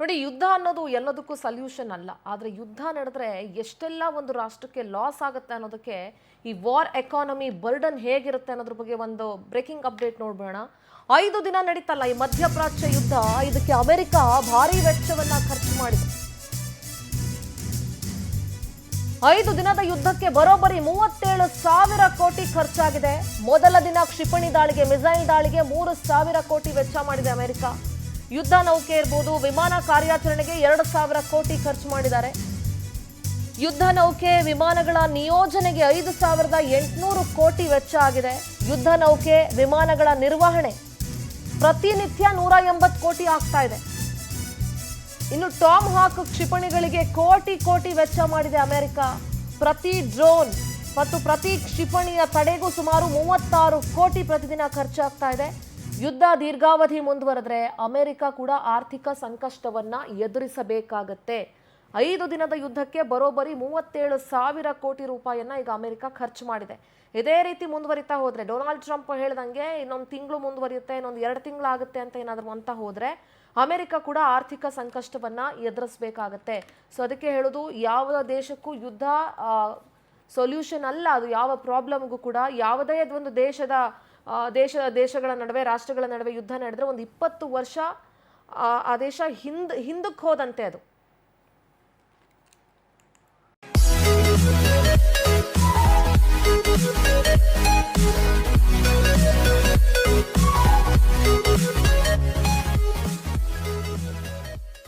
ನೋಡಿ, ಯುದ್ಧ ಅನ್ನೋದು ಎಲ್ಲದಕ್ಕೂ ಸೊಲ್ಯೂಷನ್ ಅಲ್ಲ. ಆದರೆ ಯುದ್ಧ ನಡೆದ್ರೆ ಎಷ್ಟೆಲ್ಲ ಒಂದು ರಾಷ್ಟ್ರಕ್ಕೆ ಲಾಸ್ ಆಗುತ್ತೆ ಅನ್ನೋದಕ್ಕೆ ಈ ವಾರ್ ಎಕಾನಮಿ ಬರ್ಡನ್ ಹೇಗಿರುತ್ತೆ ಅನ್ನೋದ್ರ ಬಗ್ಗೆ ಒಂದು ಬ್ರೇಕಿಂಗ್ ಅಪ್ಡೇಟ್ ನೋಡ್ಬೋಣ. 5 ದಿನ ನಡೀತಲ್ಲ ಈ ಮಧ್ಯಪ್ರಾಚ್ಯ ಯುದ್ಧ, ಇದಕ್ಕೆ ಅಮೆರಿಕ ಭಾರಿ ವೆಚ್ಚವನ್ನ ಖರ್ಚು ಮಾಡಿದೆ. 5 ದಿನದ ಯುದ್ಧಕ್ಕೆ ಬರೋಬ್ಬರಿ 37,000 ಕೋಟಿ ಖರ್ಚಾಗಿದೆ. ಮೊದಲ ದಿನ ಕ್ಷಿಪಣಿ ದಾಳಿಗೆ, ಮಿಸೈಲ್ ದಾಳಿಗೆ 3,000 ಕೋಟಿ ವೆಚ್ಚ ಮಾಡಿದೆ ಅಮೆರಿಕ. ಯುದ್ಧ ನೌಕೆ ಇರಬಹುದು, ವಿಮಾನ ಕಾರ್ಯಾಚರಣೆಗೆ 2,000 ಕೋಟಿ ಖರ್ಚು ಮಾಡಿದ್ದಾರೆ. ಯುದ್ಧ ನೌಕೆ ವಿಮಾನಗಳ ನಿಯೋಜನೆಗೆ 5,800 ಕೋಟಿ ವೆಚ್ಚ ಆಗಿದೆ. ಯುದ್ಧ ನೌಕೆ ವಿಮಾನಗಳ ನಿರ್ವಹಣೆ ಪ್ರತಿನಿತ್ಯ 180 ಕೋಟಿ ಆಗ್ತಾ ಇದೆ. ಇನ್ನು ಟಾಮ್ ಹಾಕ್ ಕ್ಷಿಪಣಿಗಳಿಗೆ ಕೋಟಿ ವೆಚ್ಚ ಮಾಡಿದೆ ಅಮೆರಿಕ. ಪ್ರತಿ ಡ್ರೋನ್ ಮತ್ತು ಪ್ರತಿ ಕ್ಷಿಪಣಿಯ ತಡೆಗೂ ಸುಮಾರು 36 ಕೋಟಿ ಪ್ರತಿದಿನ ಖರ್ಚಾಗ್ತಾ ಇದೆ. ಯುದ್ಧ ದೀರ್ಘಾವಧಿ ಮುಂದುವರೆದ್ರೆ ಅಮೆರಿಕ ಕೂಡ ಆರ್ಥಿಕ ಸಂಕಷ್ಟವನ್ನ ಎದುರಿಸಬೇಕಾಗತ್ತೆ. 5 ದಿನದ ಯುದ್ಧಕ್ಕೆ ಬರೋಬ್ಬರಿ 37,000 ಕೋಟಿ ರೂಪಾಯಿಯನ್ನ ಈಗ ಅಮೆರಿಕ ಖರ್ಚು ಮಾಡಿದೆ. ಇದೇ ರೀತಿ ಮುಂದುವರಿತಾ ಹೋದ್ರೆ, ಡೊನಾಲ್ಡ್ ಟ್ರಂಪ್ ಹೇಳ್ದಂಗೆ ಇನ್ನೊಂದು ತಿಂಗಳು ಮುಂದುವರಿಯುತ್ತೆ, ಇನ್ನೊಂದು 2 ತಿಂಗಳಾಗುತ್ತೆ ಅಂತ ಏನಾದರೂ ಅಂತ ಹೋದ್ರೆ ಅಮೆರಿಕ ಕೂಡ ಆರ್ಥಿಕ ಸಂಕಷ್ಟವನ್ನ ಎದುರಿಸಬೇಕಾಗತ್ತೆ. ಸೊ ಅದಕ್ಕೆ ಹೇಳೋದು, ಯಾವ ದೇಶಕ್ಕೂ ಯುದ್ಧ ಸೊಲ್ಯೂಷನ್ ಅಲ್ಲ. ಅದು ಯಾವ ಪ್ರಾಬ್ಲಮ್ಗೂ ಕೂಡ ಯಾವುದೇ ಒಂದು ದೇಶಗಳ ನಡುವೆ, ರಾಷ್ಟ್ರಗಳ ನಡುವೆ ಯುದ್ಧ ನಡೆದ್ರೆ ಒಂದು 20 ವರ್ಷ ಆ ದೇಶ ಹಿಂದಕ್ಕೆ ಹೋದಂತೆ ಅದು.